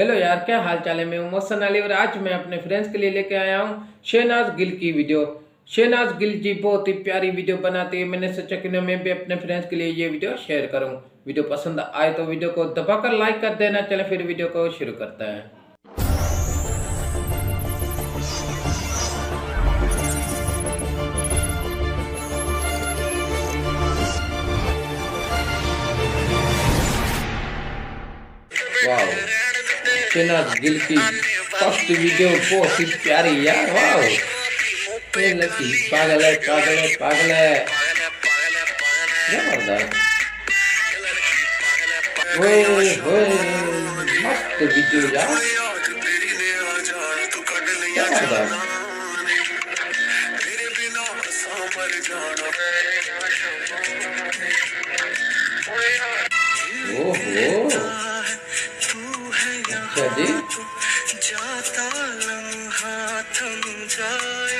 Hello यार, क्या हाल चाल है। मैं हूं मोहसन अली और आज मैं अपने फ्रेंड्स के लिए लेके आया हूं शहनाज गिल की वीडियो। शहनाज गिल जी बहुत ही प्यारी वीडियो बनाती है। मैंने सोचा कि मैं भी अपने फ्रेंड्स के लिए ये वीडियो शेयर करूं। वीडियो पसंद आए तो वीडियो को दबाकर लाइक कर देना। चले फिर वीडियो को शुरू करते हैं। वाह, शहनाज गिल की फर्स्ट वीडियो बहुत ही प्यारी यार। वाह, ये लड़की पागल है, पागल है, पागल है, जबरदस्त। ओए ओए, मस्त वीडियो यार, जबरदस्त। ओहो, अच्छा जी। जाता लम्हा थम जाए,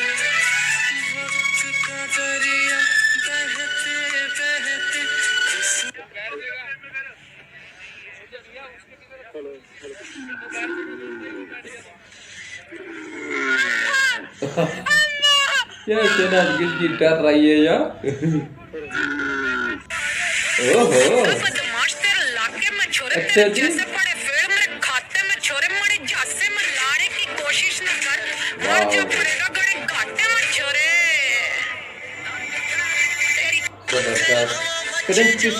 वक्त का दरिया बहते बहते। क्या शहनाज गिल जी डर रही है यार। ओहो, अच्छा जी।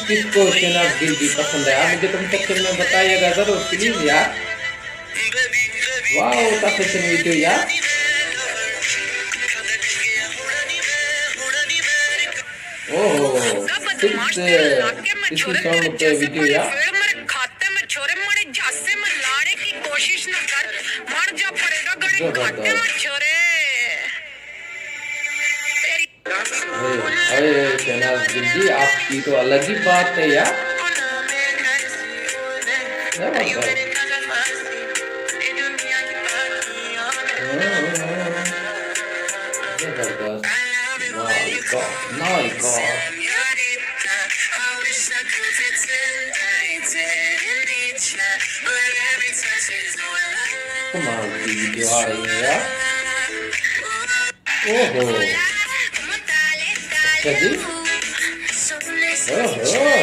किसको शहनाज गिल जी पसंद है आप मुझे कमेंट सेक्शन में बताइएगा जरूर प्लीज यार। वाह, फैशन वीडियो यार। ओहो, इसी सॉन्ग पे वीडियो यार। अरे शहनाज गिल जी, आपकी तो अलग ही बात है यार। जबरदस्त, माय गॉड, माय गॉड। कमाल की वीडियो आ रही है यार। ओहो, अच्छा जी। ओहो,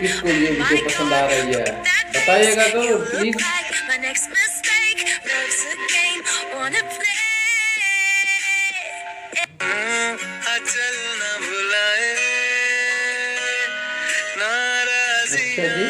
किसको ये वीडियो पसंद आ रही है बताइएगा तो प्लीज। अच्छा जी।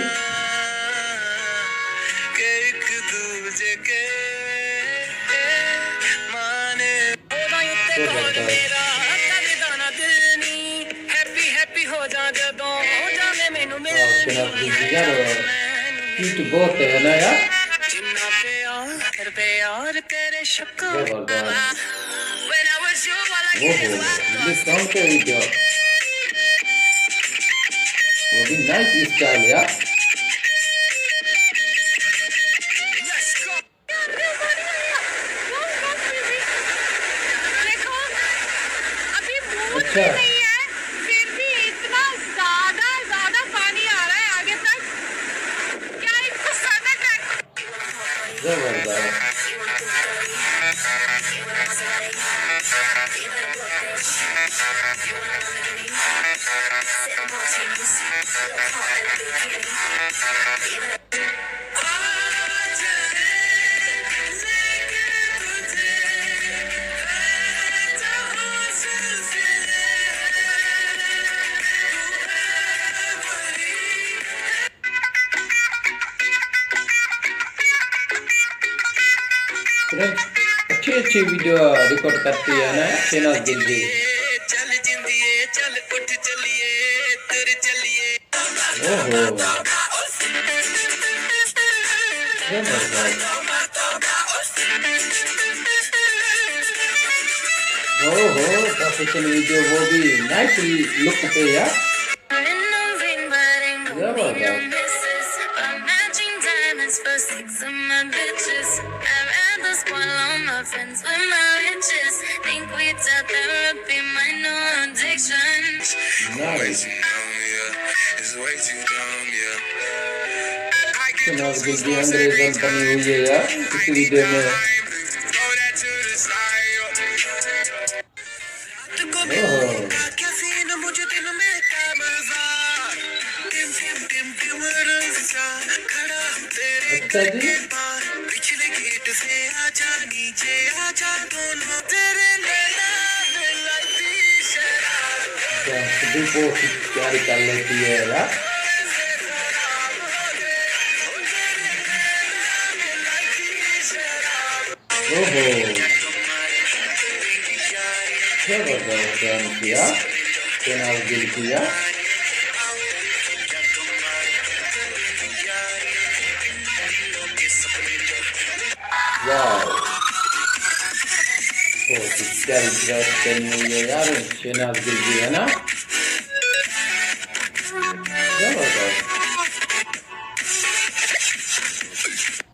क्यूट बहुत है ना यार। जबरदस्त। ओहो, ये सॉन्ग पे वीडियो, वो भी नाइस स्टाइल यार। अच्छा, जबरदस्त। अच्छी अच्छी वीडियो रिकॉर्ड करती है ना शहनाज गिल जी। ओहो, ओहो, फैशन वीडियो, वो भी नाइस लुक पे यार। जबरदस्त। friends with my riches. Think we tell therapy my new addiction. Nice. It's way too dumb, yeah. Shehnaaz Gill की अंग्रेजन बनी हुई है यार इस वीडियो में। ओह अच्छा जी, पिछले गेट से आजा नीचे आजा दोनों तेरे नैना दिलाती शराब डांस भी बहुत प्यारी कर लेती है यार। ओहो जबरदस्त डांस किया शहनाज गिल किया। वाह बहुत ही प्यारी ड्रेस पहनी हुई है यार शहनाज गिल की, है ना? जबरदस्त।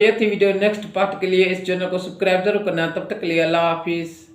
ये थी वीडियो, नेक्स्ट पार्ट के लिए इस चैनल को सब्सक्राइब जरूर करना। तब तक के लिए अल्लाह हाफिज।